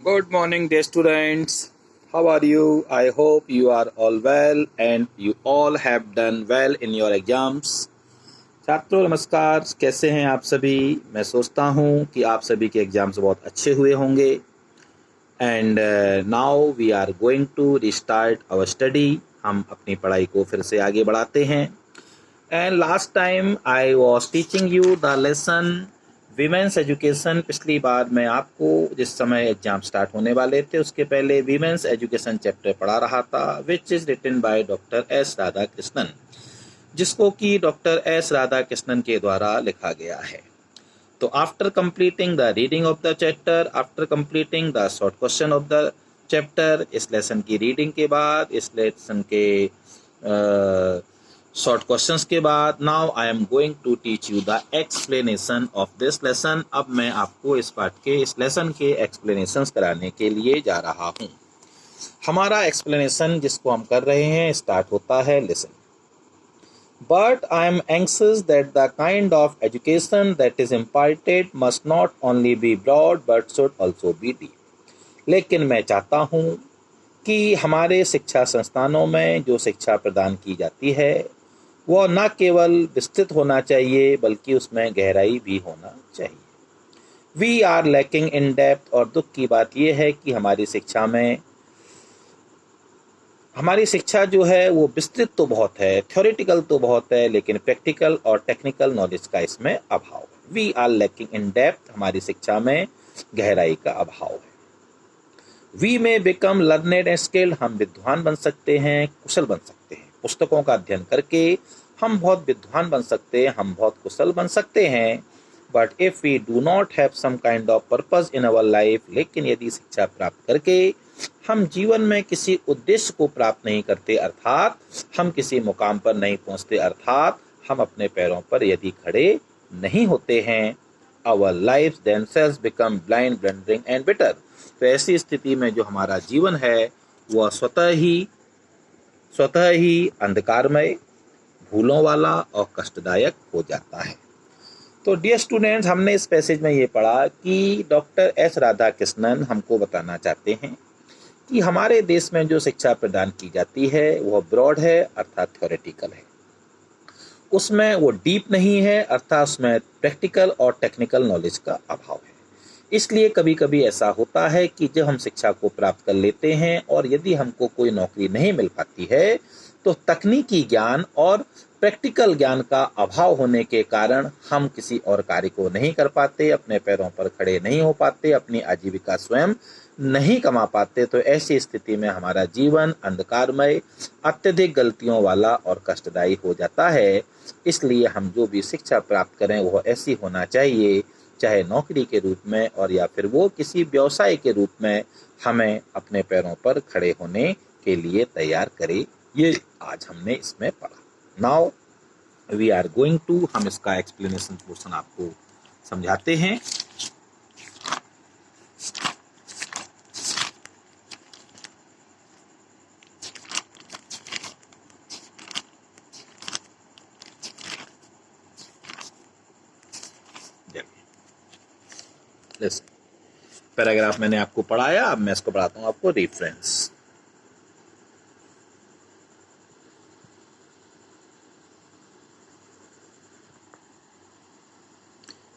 Good morning, dear students. How are you? I hope you are all well and you all have done well in your exams. छात्रों नमस्कार, कैसे हैं आप सभी? मैं सोचता हूं कि आप सभी के एग्जाम्स बहुत अच्छे हुए होंगे. And now we are going to restart our study. हम अपनी पढ़ाई को फिर से आगे बढ़ाते हैं. And last time I was teaching you the lesson women's education. पिछली बार मैं आपको जिस समय एग्जाम स्टार्ट होने वाले थे उसके पहले वीमेंस एजुकेशन चैप्टर पढ़ा रहा था, which is written by doctor S Radhakrishnan, जिसको कि डॉक्टर एस राधाकृष्णन के द्वारा लिखा गया है. तो after completing the reading of the chapter, after completing the short question of the chapter, इस लेसन की रीडिंग के बाद, इस लेसन के शॉर्ट क्वेश्चंस के बाद, now I am going to teach you the explanation of this lesson. अब मैं आपको इस पाठ के, इस लेसन के एक्सप्लेनेशंस कराने के लिए जा रहा हूँ. हमारा एक्सप्लेनेशन जिसको हम कर रहे हैं स्टार्ट होता है listen. But I am anxious that the kind of education that is imparted must not only be broad but should also be deep. लेकिन मैं चाहता हूँ कि हमारे शिक्षा संस्थानों में जो शिक्षा प्रदान की जाती है वह न केवल विस्तृत होना चाहिए बल्कि उसमें गहराई भी होना चाहिए. We are lacking in depth. और दुख की बात यह है कि हमारी शिक्षा जो है वो विस्तृत तो बहुत है, थ्योरेटिकल तो बहुत है, लेकिन प्रैक्टिकल और टेक्निकल नॉलेज का इसमें अभाव है. We are lacking in depth. हमारी शिक्षा में गहराई का अभाव है. वी में बिकम लर्नेड एंड स्किल्ड. हम विद्वान बन सकते हैं, कुशल बन सकते हैं. पुस्तकों का अध्ययन करके हम बहुत विद्वान बन सकते हैं, हम बहुत कुशल बन सकते हैं. But if we do not have some kind of purpose in our life, लेकिन यदि शिक्षा प्राप्त करके हम जीवन में किसी उद्देश्य को प्राप्त नहीं करते, अर्थात हम किसी मुकाम पर नहीं पहुंचते, अर्थात हम अपने पैरों पर यदि खड़े नहीं होते हैं, our life themselves become blind, blundering and bitter. तो ऐसी स्थिति में जो हमारा जीवन है वह स्वतः ही अंधकारमय, भूलों वाला और कष्टदायक हो जाता है. तो डियर स्टूडेंट्स, हमने इस पैसेज में ये पढ़ा कि डॉक्टर एस राधाकृष्णन हमको बताना चाहते हैं कि हमारे देश में जो शिक्षा प्रदान की जाती है वह ब्रॉड है, अर्थात थ्योरेटिकल है. उसमें वो डीप नहीं है, अर्थात उसमें प्रैक्टिकल और टेक्निकल नॉलेज का अभाव है. इसलिए कभी कभी ऐसा होता है कि जब हम शिक्षा को प्राप्त कर लेते हैं और यदि हमको कोई नौकरी नहीं मिल पाती है तो तकनीकी ज्ञान और प्रैक्टिकल ज्ञान का अभाव होने के कारण हम किसी और कार्य को नहीं कर पाते, अपने पैरों पर खड़े नहीं हो पाते, अपनी आजीविका स्वयं नहीं कमा पाते. तो ऐसी स्थिति में हमारा जीवन अंधकारमय, अत्यधिक गलतियों वाला और कष्टदायी हो जाता है. इसलिए हम जो भी शिक्षा प्राप्त करें वह ऐसी होना चाहिए, चाहे नौकरी के रूप में और या फिर वो किसी व्यवसाय के रूप में हमें अपने पैरों पर खड़े होने के लिए तैयार करे. ये आज हमने इसमें पढ़ा. Now we are going to, हम इसका एक्सप्लेनेशन पोर्शन आपको समझाते हैं. पैराग्राफ मैंने आपको पढ़ाया, अब मैं इसको पढ़ाता हूं आपको reference.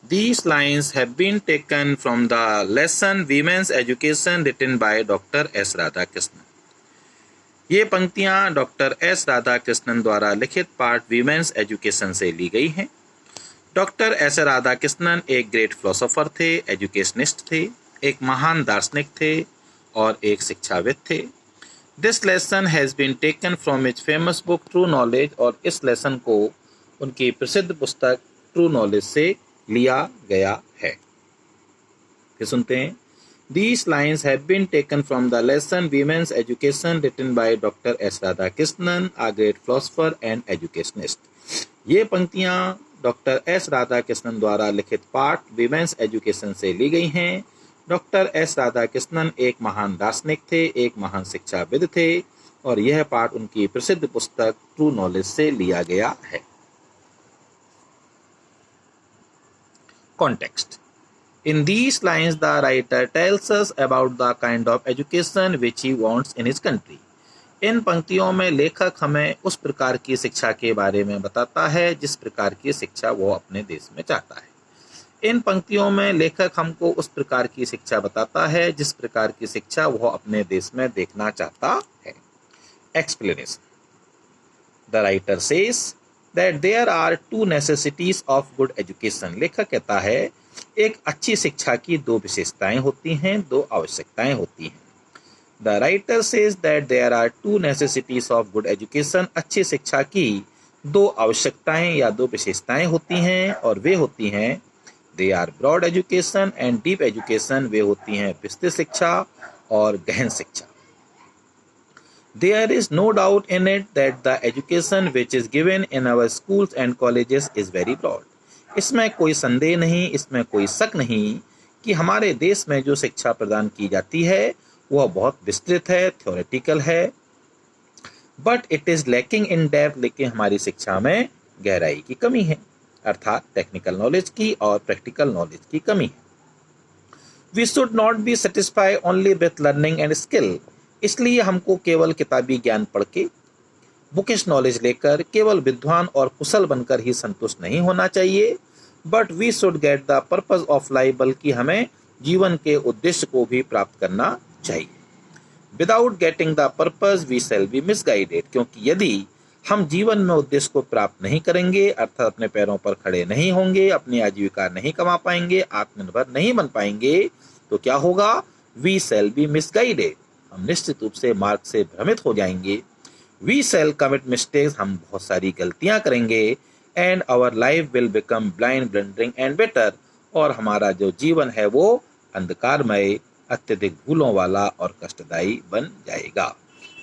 These lines have been taken from the lesson Women's Education written by Dr. S. Radhakrishnan. ये पंक्तियां डॉक्टर एस राधाकृष्णन द्वारा लिखित पाठ वीमेंस एजुकेशन से ली गई हैं. डॉक्टर एस राधाकृष्णन एक ग्रेट फिलोसोफर थे, एजुकेशनिस्ट थे, एक महान दार्शनिक थे और एक शिक्षाविद थे. This lesson has been taken from his famous book true knowledge. और इस लेसन को उनकी प्रसिद्ध पुस्तक ट्रू नॉलेज से लिया गया है. फिर सुनते हैं. These lines have been taken from the lesson Women's Education written by Dr. S. Radhakrishnan, a great philosopher and educationist. ये पंक्तियां डॉक्टर एस राधाकृष्णन द्वारा लिखित पाठ विमेंस एजुकेशन से ली गई हैं. डॉक्टर एस राधाकृष्णन एक महान दार्शनिक थे, एक महान शिक्षाविद थे और यह पाठ उनकी प्रसिद्ध पुस्तक ट्रू नॉलेज से लिया गया है. Context. In these lines, the writer tells us about the kind of education which he wants in his country. इन पंक्तियों में लेखक हमें उस प्रकार की शिक्षा के बारे में बताता है जिस प्रकार की शिक्षा वो अपने देश में चाहता है। इन पंक्तियों में लेखक हमको उस प्रकार की शिक्षा बताता है जिस प्रकार की शिक्षा वो अपने देश में देखना चाहता है। Explanation. The writer says that there are two necessities of good education. लेखक कहता है एक अच्छी शिक्षा की दो विशेषताएं होती हैं, दो आवश्यकताएं होती हैं। The writer says that there are two necessities of good education. अच्छी शिक्षा की दो आवश्यकताएं या दो विशेषताएं होती हैं और वे होती हैं they are broad education and deep education. वे होती हैं विस्तृत शिक्षा और गहन शिक्षा। There is no doubt in it that the education which is given in our schools and colleges is very broad. इसमें कोई संदेह नहीं, इसमें कोई शक नहीं कि हमारे देश में जो शिक्षा प्रदान की जाती है वह बहुत विस्तृत है, थ्योरेटिकल है। But it is lacking in depth, लेकिन हमारी शिक्षा में गहराई की कमी है, अर्थात टेक्निकल नॉलेज की और प्रैक्टिकल नॉलेज की कमी है। We should not be satisfy only with learning and skill. इसलिए हमको केवल किताबी ज्ञान पढ़ के, बुकिश नॉलेज लेकर केवल विद्वान और कुशल बनकर ही संतुष्ट नहीं होना चाहिए। But we should get the purpose of life, बल्कि हमें जीवन के उद्देश्य को भी प्राप्त करना चाहिए। Without getting the purpose we shall be misguided, क्योंकि यदि हम जीवन में उद्देश्य को प्राप्त नहीं करेंगे, अर्थात अपने पैरों पर खड़े नहीं होंगे, अपनी आजीविका नहीं कमा पाएंगे, आत्मनिर्भर नहीं बन पाएंगे, तो क्या होगा? वी शैल बी मिसगाइडेड, हम निश्चित रूप से मार्ग से भ्रमित हो जाएंगे। वी शैल कमिट मिस्टेक्स, हम बहुत सारी गलतियां करेंगे। And our life will become blind, blundering and better, और हमारा जो जीवन है वो अंधकारमय, अत्यधिक भूलों वाला और कष्टदायी बन जाएगा।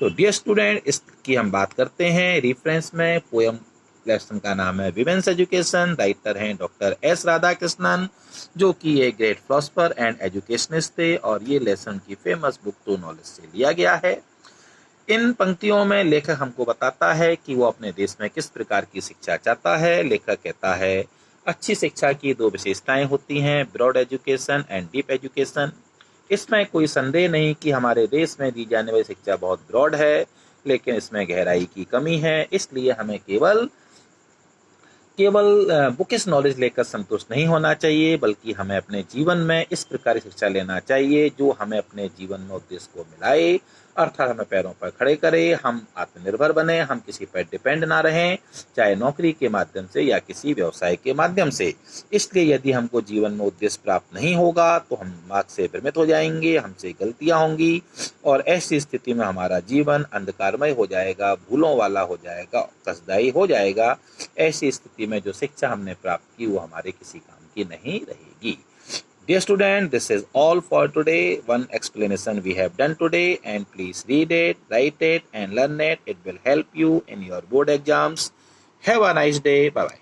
तो डियर स्टूडेंट, इसकी हम बात करते हैं रेफरेंस में। पोएम लेसन का नाम है विमेंस एजुकेशन, राइटर हैं डॉक्टर एस राधाकृष्णन, जो कि एक ग्रेट फिलोसोफर एंड एजुकेशनिस्ट थे, और ये लेसन की फेमस बुक टू नॉलेज से लिया गया है। इन पंक्तियों में लेखक हमको बताता है कि वो अपने देश में किस प्रकार की शिक्षा चाहता है। लेखक कहता है अच्छी शिक्षा की दो विशेषताएं होती हैं, broad education and deep education. इसमें कोई संदेह नहीं कि हमारे देश में दी जाने वाली शिक्षा बहुत ब्रॉड है, लेकिन इसमें गहराई की कमी है। इसलिए हमें केवल बुकिश नॉलेज लेकर संतुष्ट नहीं होना चाहिए, बल्कि हमें अपने जीवन में इस प्रकार की शिक्षा लेना चाहिए जो हमें अपने जीवन में उद्देश्य को मिलाए, अर्थात हमें पैरों पर खड़े करे, हम आत्मनिर्भर बने, हम किसी पर डिपेंड ना रहें, चाहे नौकरी के माध्यम से या किसी व्यवसाय के माध्यम से। इसलिए यदि हमको जीवन में उद्देश्य प्राप्त नहीं होगा तो हम मार्ग से भ्रमित हो जाएंगे, हमसे गलतियां होंगी, और ऐसी स्थिति में हमारा जीवन अंधकारमय हो जाएगा, भूलों वाला हो जाएगा, कष्टदायी हो जाएगा। ऐसी स्थिति में जो शिक्षा हमने प्राप्त की वो हमारे किसी काम की नहीं रहेगी। Dear student, this is all for today. One explanation we have done today, and please read it, write it and learn it. It will help you in your board exams. Have a nice day. Bye bye.